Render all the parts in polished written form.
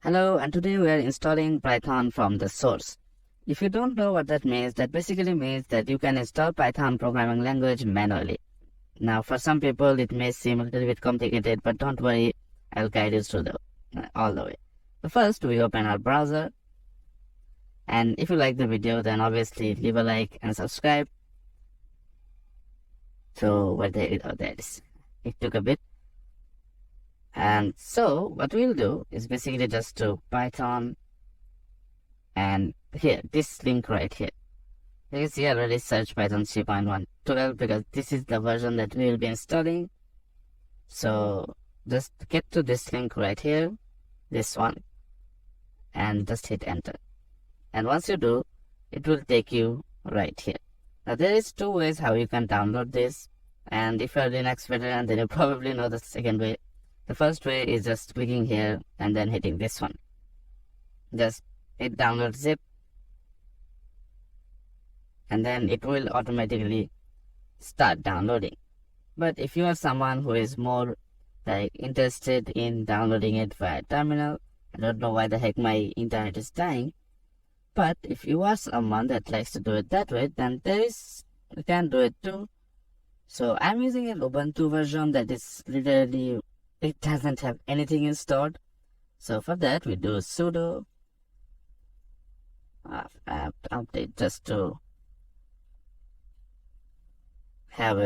Hello, and today we are installing Python from the source. If you don't know what that means, that basically means that you can install Python programming language manually. Now, for some people, it may seem a little bit complicated, but don't worry, I'll guide you through all the way. So first, we open our browser, and if you like the video, then obviously leave a like and subscribe. So, there it is. It took a bit. And so, what we'll do is basically just do Python. And here, this link right here. You can see I already searched Python 3.112 because this is the version that we will be installing. So just get to this link right here, this one, and just hit enter. And once you do, it will take you right here. Now there is two ways how you can download this. And if you're a Linux veteran, then you probably know the second way. The first way is just clicking here and then hitting this one. Just hit download zip, and then it will automatically start downloading. But if you are someone who is more interested in downloading it via terminal, I don't know why the heck my internet is dying, but if you are someone that likes to do it that way, then you can do it too. So I'm using an Ubuntu version that is literally, it doesn't have anything installed. So for that we do sudo apt update just to have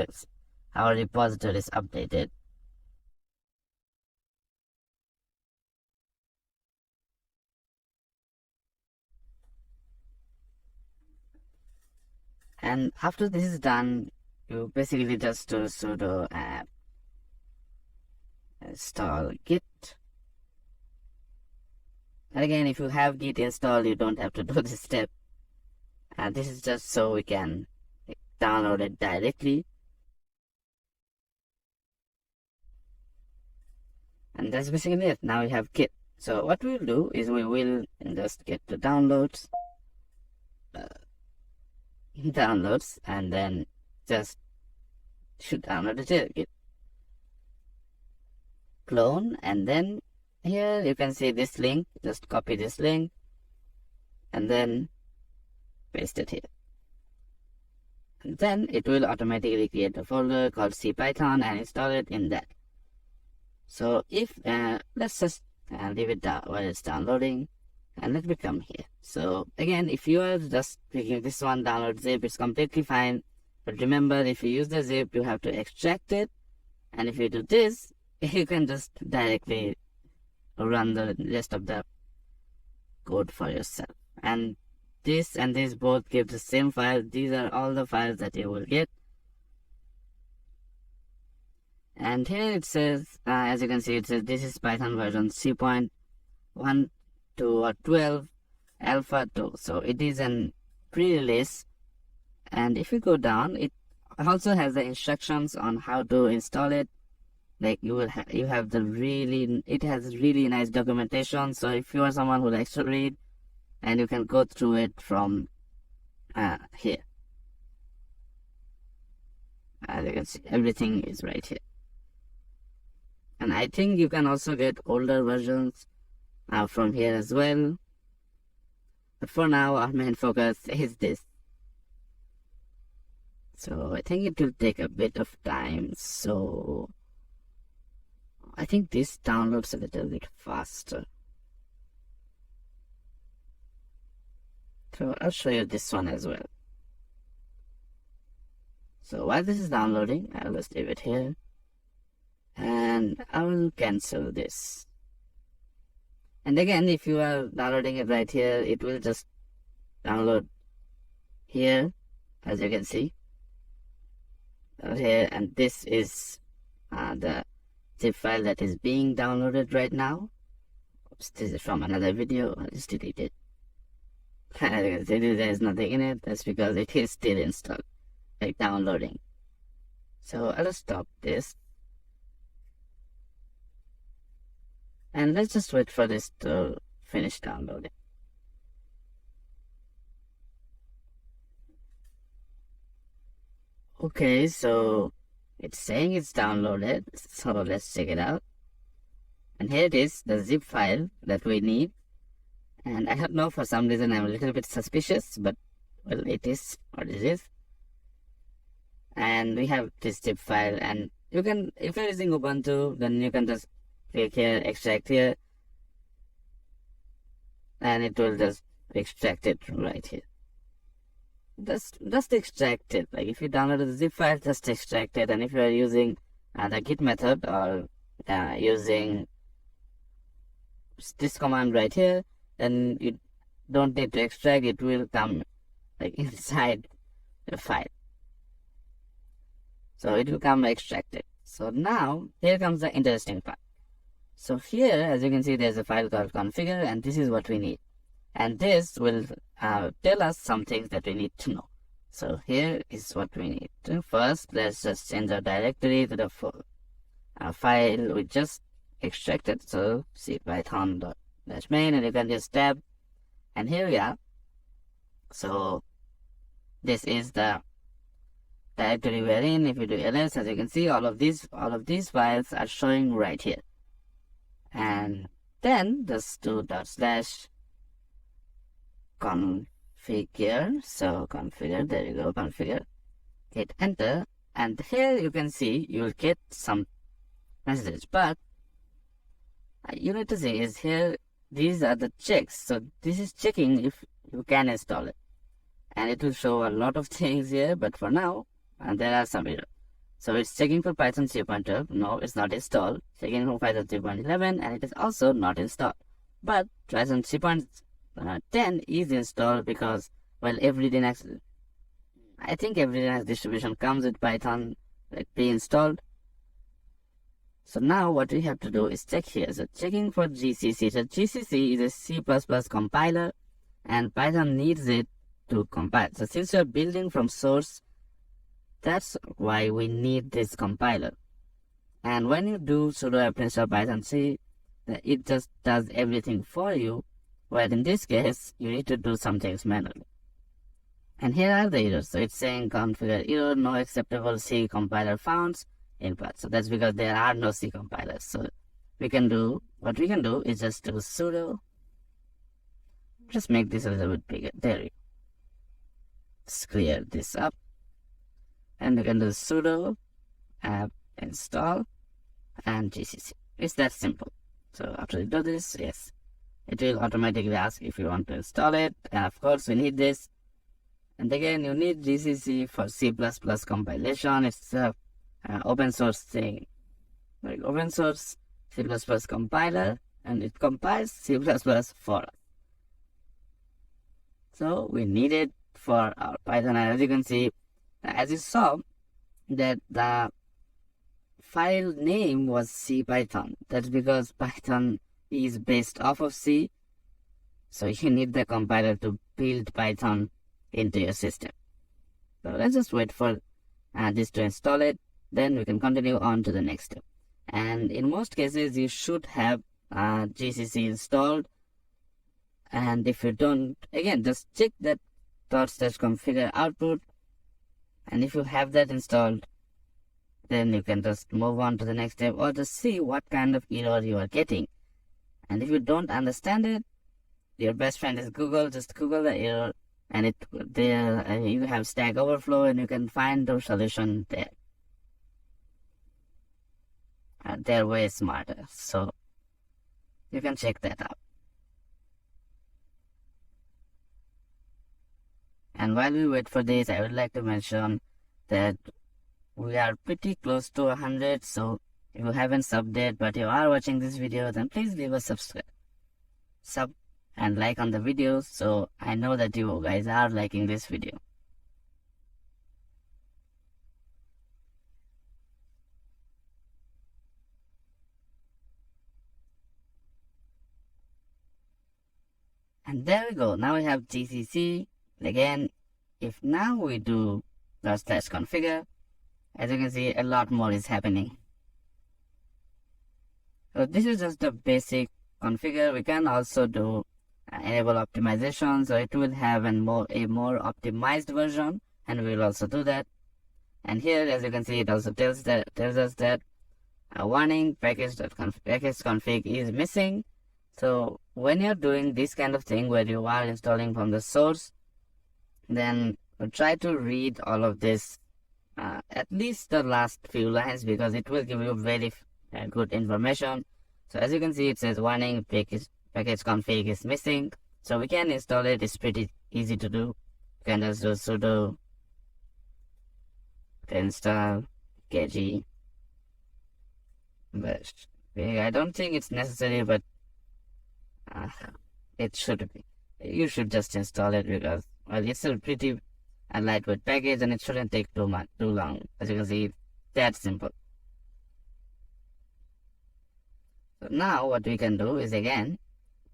our repository is updated. And after this is done, you basically just do sudo apt install git. And again, if you have git installed, you don't have to do this step. And this is just so we can download it directly. And that's basically it. Now we have git. So what we'll do is we will just get the downloads, and then just should download the git clone, and then here you can see this link. Just copy this link and then paste it here. And then it will automatically create a folder called CPython and install it in that. So if let's just leave it down while it's downloading, and let me come here. So again, if you are just clicking this one, download zip, it's completely fine. But remember, if you use the zip, you have to extract it. And if you do this, you can just directly run the rest of the code for yourself. And this and this both give the same file. These are all the files that you will get. And here it says, as you can see, it says this is Python version 3.1 to 12 alpha 2. So it is an pre-release. And if you go down, it also has the instructions on how to install it. Like it has really nice documentation. So if you are someone who likes to read, and you can go through it from here. As you can see, everything is right here. And I think you can also get older versions from here as well. But for now, our main focus is this. So I think it will take a bit of time. So I think this downloads a little bit faster. So I'll show you this one as well. So while this is downloading, I'll just leave it here. And I will cancel this. And again, if you are downloading it right here, it will just download here, as you can see. Here, and this is the zip file that is being downloaded right now. Oops, this is from another video. I'll just delete it. As you can see, there is nothing in it. That's because it is still installed, like downloading. So I'll just stop this. And let's just wait for this to finish downloading. Okay, so it's saying it's downloaded. So let's check it out. And here it is, the zip file that we need. And I don't know, for some reason I'm a little bit suspicious, but well, it is what it is. And we have this zip file, and you can, if you're using Ubuntu, then you can just click here, extract here, and it will just extract it right here. Just extract it. Like if you download the zip file, just extract it. And if you are using the git method or using this command right here, then you don't need to extract. It will come like inside the file, so it will come extracted. So now here comes the interesting part. So here, as you can see, there's a file called configure, and this is what we need. And this will tell us some things that we need to know. So here is what we need. First, let's just change our directory to the file we just extracted. So cpython.main, and you can just tab, and here we are. So this is the directory we are in. If you do ls, as you can see, all of these files are showing right here. And then just do // configure. So configure, there you go, configure, hit enter, and here you can see you will get some messages, but you need to see is here, these are the checks. So this is checking if you can install it, and it will show a lot of things here, but for now there are some errors. So it's checking for Python 3.12. No, it's not installed. Checking for Python 3.11, and it is also not installed. But Python 3.10 is installed because, well, every Linux distribution comes with Python like pre-installed. So now what we have to do is check here. So checking for GCC. So GCC is a C++ compiler, and Python needs it to compile. So since we are building from source, that's why we need this compiler. And when you do sudo apt install python 3, it just does everything for you, where in this case you need to do some things manually. And here are the errors. So it's saying configure error, no acceptable C compiler found input. So that's because there are no C compilers. So what we can do is just do sudo, just make this a little bit bigger. There you go. Let's clear this up. And we can do sudo apt install and GCC. It's that simple. So after you do this, yes, it will automatically ask if you want to install it. And of course, we need this. And again, you need GCC for C++ compilation. It's a open source thing, like open source C++ compiler, and it compiles C++ for us. So we need it for our Python. And as you can see, as you saw, that the file name was CPython. That's because Python is based off of C. So you need the compiler to build Python into your system. So let's just wait for this to install it. Then we can continue on to the next step. And in most cases, you should have GCC installed. And if you don't, again, just check that /configure output. And if you have that installed, then you can just move on to the next step, or just see what kind of error you are getting. And if you don't understand it, your best friend is Google. Just Google the error, and you have Stack Overflow, and you can find the solution there. They're way smarter, so you can check that out. And while we wait for this, I would like to mention that we are pretty close to 100. So if you haven't subbed yet, but you are watching this video, then please leave a sub and like on the video, so I know that you guys are liking this video. And there we go. Now we have GCC. Again, if now we do /configure, as you can see, a lot more is happening. So this is just the basic configure. We can also do enable optimization, so it will have a more optimized version, and we will also do that. And here, as you can see, it also tells us that a warning package config is missing. So when you're doing this kind of thing where you are installing from the source, then try to read all of this, at least the last few lines, because it will give you very good information. So as you can see, it says warning package config is missing. So we can install it. It's pretty easy to do. You can just do sudo install kg. But I don't think it's necessary, but it should be. You should just install it because, well, it's a pretty lightweight package and it shouldn't take too long. As you can see, it's that simple. So now what we can do is again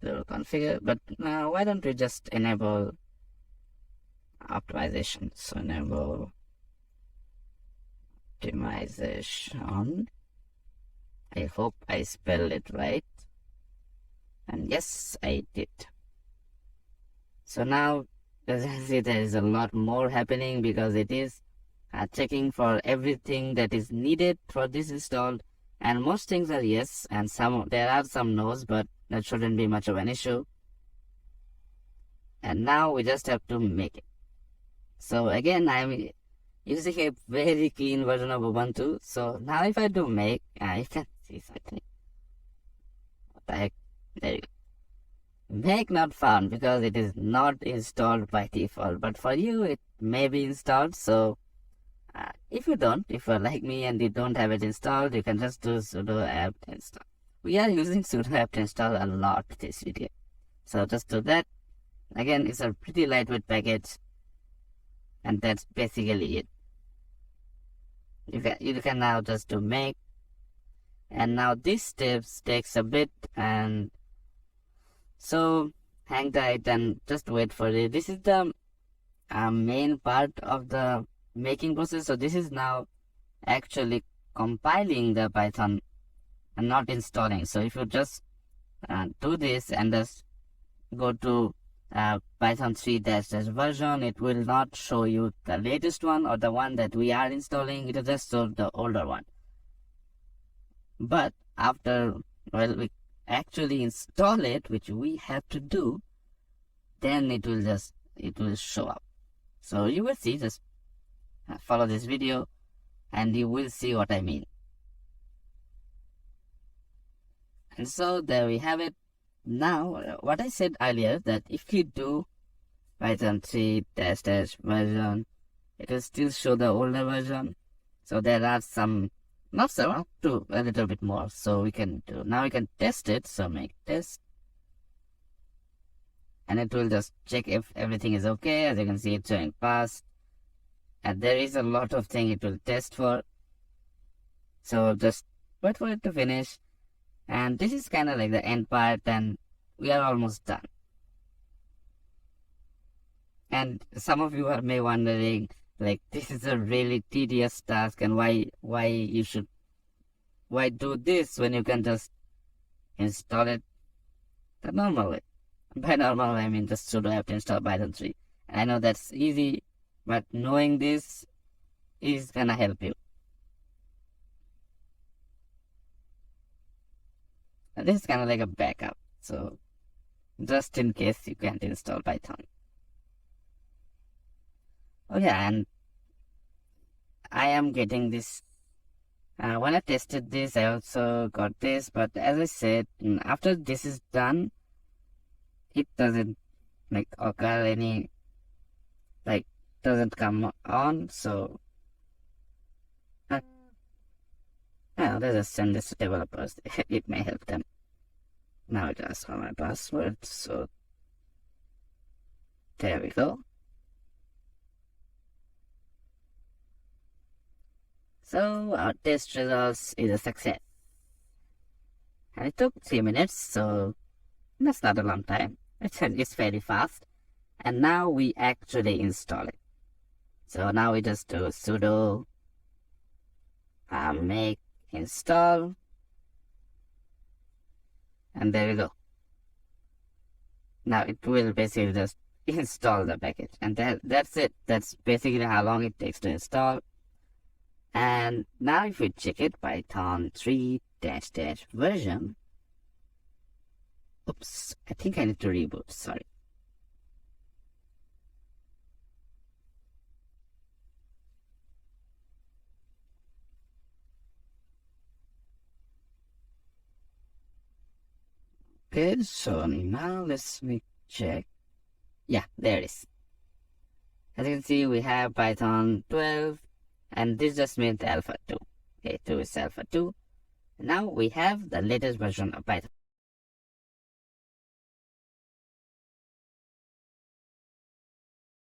to configure, but why don't we just enable optimization? So enable optimization. I hope I spelled it right. And yes, I did. So now, as you see, there is a lot more happening because it is checking for everything that is needed for this installed. And most things are yes, and there are some no's, but that shouldn't be much of an issue. And now we just have to make it. So again, I'm using a very clean version of Ubuntu. So now if I do make, you can see something. There you go. Make not found because it is not installed by default, but for you it may be installed. So if you're like me and you don't have it installed, you can just do sudo apt install. We are using sudo apt install a lot this video, so just do that. Again, it's a pretty lightweight package, and that's basically it. You can now just do make, and now this steps takes a bit, and so hang tight and just wait for it. This is the main part of the making process. So this is now actually compiling the Python and not installing. So if you just do this and just go to Python 3- version, it will not show you the latest one or the one that we are installing. It will just show the older one. But after, well, we actually install it, which we have to do, then it will show up. So you will see, just follow this video and you will see what I mean. And so there we have it. Now what I said earlier, that if you do Python 3- version, it will still show the older version. So there are some, not so, up to a little bit more. So we can do, now we can test it. So make test, and it will just check if everything is okay. As you can see, it's showing pass, and there is a lot of things it will test for. So just wait for it to finish, and this is kind of like the end part, and we are almost done. And some of you may wondering, like, this is a really tedious task, and why do this when you can just install it the normal way? By normal way, I mean just sudo apt install Python 3. And I know that's easy, but knowing this is gonna help you. And this is kind of like a backup, so just in case you can't install Python. Oh yeah, and I am getting this. When I tested this, I also got this, but as I said, after this is done, it doesn't like occur any, like, doesn't come on. So let's just send this to developers. It may help them. Now it asks for my password, so there we go. So our test results is a success. And it took 3 minutes, so that's not a long time. It's very fast. And now we actually install it. So now we just do sudo make install, and there we go. Now it will basically just install the package, and that's it. That's basically how long it takes to install. And now if we check it, Python 3 -- version. Oops, I think I need to reboot, sorry. Okay, so now let's check. Yeah, there it is. As you can see, we have Python 12, and this just means alpha 2. Okay, 2 is alpha 2. Now we have the latest version of Python.